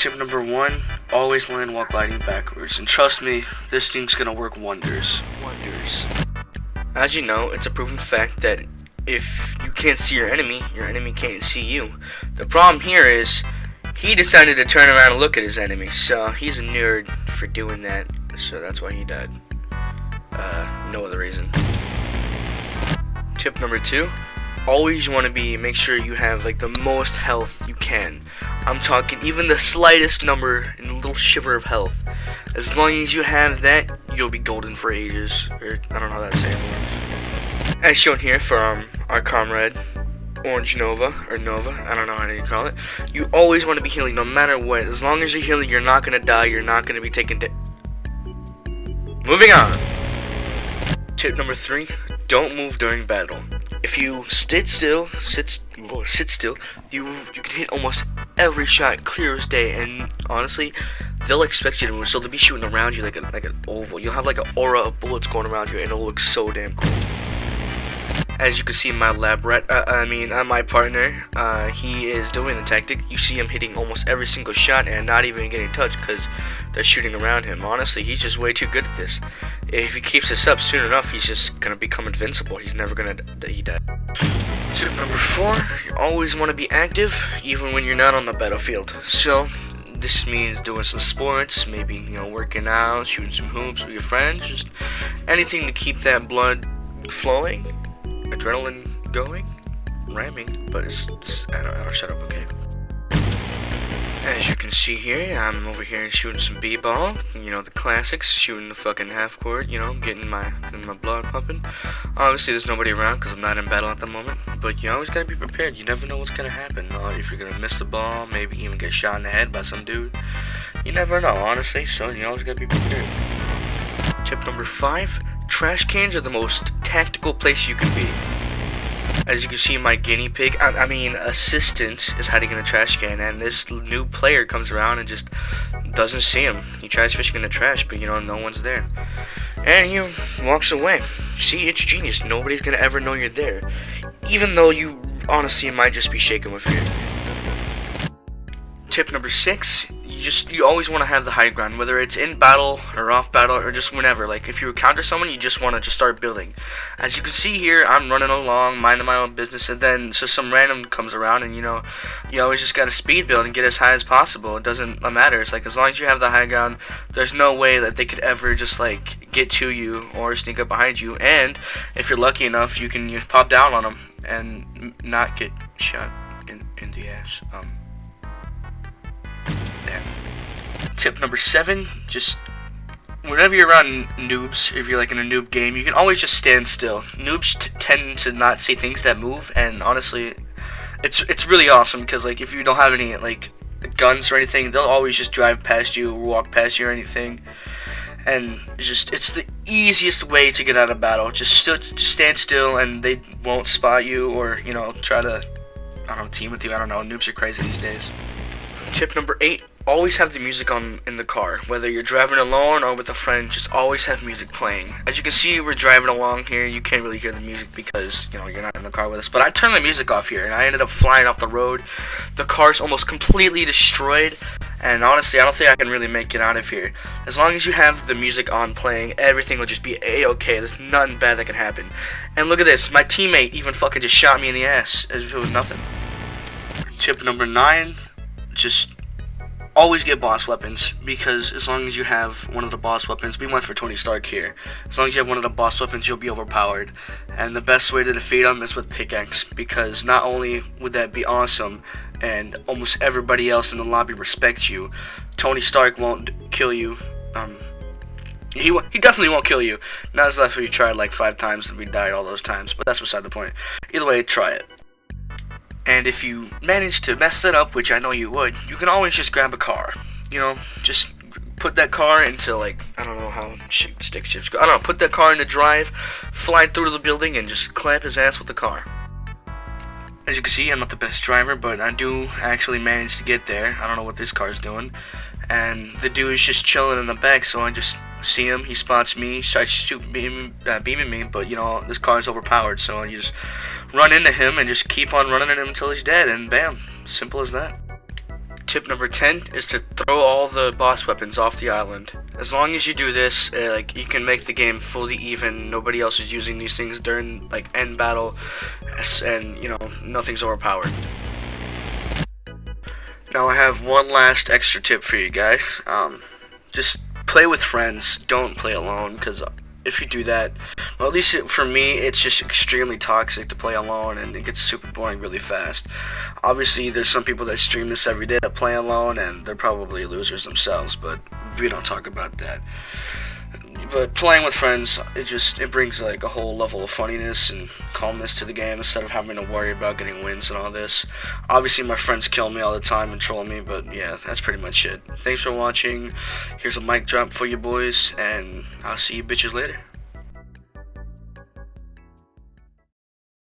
Tip number 1, always land while gliding backwards. And trust me, this thing's gonna work wonders. As you know, it's a proven fact that if you can't see your enemy can't see you. The problem here is, he decided to turn around and look at his enemy, so he's a nerd for doing that, so that's why he died. No other reason. Tip number 2, always you want to make sure you have like the most health you can. I'm talking even the slightest number and a little shiver of health. As long as you have that, you'll be golden for ages. Or I don't know how that saying works. As shown here for our comrade Orange Nova, or Nova, I don't know how you call it. You always want to be healing no matter what. As long as you're healing, you're not going to die, you're not going to be taken Moving on. Tip number 3, don't move during battle. If you sit still, you can hit almost every shot clear as day, and honestly, they'll expect you to move, so they'll be shooting around you like an oval. You'll have like an aura of bullets going around you, and it'll look so damn cool. As you can see, my lab rat, my partner, he is doing the tactic. You see him hitting almost every single shot and not even getting touched because they're shooting around him. Honestly, he's just way too good at this. If he keeps this up, soon enough, he's just gonna become invincible. He's never gonna die. Tip number 4, you always want to be active, even when you're not on the battlefield. So, this means doing some sports, maybe, working out, shooting some hoops with your friends, just anything to keep that blood flowing, adrenaline going, rhyming, but it's just, I don't shut up, okay? As you can see here, I'm over here shooting some b-ball, the classics, shooting the fucking half court, getting my blood pumping. Obviously there's nobody around because I'm not in battle at the moment, but you always gotta be prepared. You never know what's gonna happen. If you're gonna miss the ball, maybe even get shot in the head by some dude. You never know, honestly, so you always gotta be prepared. Tip number 5, trash cans are the most tactical place you can be. As you can see, my guinea pig, assistant is hiding in the trash can, and this new player comes around and just doesn't see him. He tries fishing in the trash, but no one's there. And he walks away. See, it's genius. Nobody's gonna ever know you're there. Even though you honestly might just be shaken with fear. Tip number 6, you always want to have the high ground, whether it's in battle or off battle or just whenever. Like if you encounter someone, you just want to just start building. As you can see here, I'm running along, minding my own business, and then just some random comes around, and you always just gotta speed build and get as high as possible. It doesn't matter. It's like as long as you have the high ground, there's no way that they could ever just like get to you or sneak up behind you. And if you're lucky enough, you can pop down on them and not get shot in the ass. Tip number 7, just whenever you're around noobs, if you're like in a noob game, you can always just stand still. Noobs tend to not see things that move, and honestly, it's really awesome because like if you don't have any like guns or anything, they'll always just drive past you or walk past you or anything. And it's the easiest way to get out of battle. Just stand still, and they won't spot you or try to team with you. I don't know. Noobs are crazy these days. Tip number 8, always have the music on in the car. Whether you're driving alone or with a friend, just always have music playing. As you can see, we're driving along here. You can't really hear the music because, you're not in the car with us. But I turned the music off here, and I ended up flying off the road. The car's almost completely destroyed, and honestly, I don't think I can really make it out of here. As long as you have the music on playing, everything will just be a-okay. There's nothing bad that can happen. And look at this. My teammate even fucking just shot me in the ass as if it was nothing. Tip number 9, just always get boss weapons, because as long as you have one of the boss weapons, we went for Tony Stark here, as long as you have one of the boss weapons, you'll be overpowered. And the best way to defeat them is with pickaxe, because not only would that be awesome and almost everybody else in the lobby respects you, Tony Stark won't kill you. He definitely won't kill you. Not as if you tried like 5 times and we died all those times, but that's beside the point. Either way, try it. And if you manage to mess that up, which I know you would, you can always just grab a car. Just put that car into like, I don't know how stick shifts go. I don't know, put that car into drive, fly through the building, and just clamp his ass with the car. As you can see, I'm not the best driver, but I do actually manage to get there. I don't know what this car's doing. And the dude is just chilling in the back, so I just see him, he spots me, starts beaming me, but this car is overpowered, so you just run into him and just keep on running at him until he's dead, and bam, simple as that. tip number 10 is to throw all the boss weapons off the island. As long as you do this, like, you can make the game fully even. Nobody else is using these things during like end battle, and you know, nothing's overpowered. Now I have one last extra tip for you guys. Just play with friends. Don't play alone, because if you do that, well, at least for me, it's just extremely toxic to play alone, and it gets super boring really fast. Obviously, there's some people that stream this every day that play alone, and they're probably losers themselves, but we don't talk about that. But playing with friends, it brings like a whole level of funniness and calmness to the game instead of having to worry about getting wins and all this. Obviously, my friends kill me all the time and troll me, but yeah, that's pretty much it. Thanks for watching. Here's a mic drop for you boys, and I'll see you bitches later.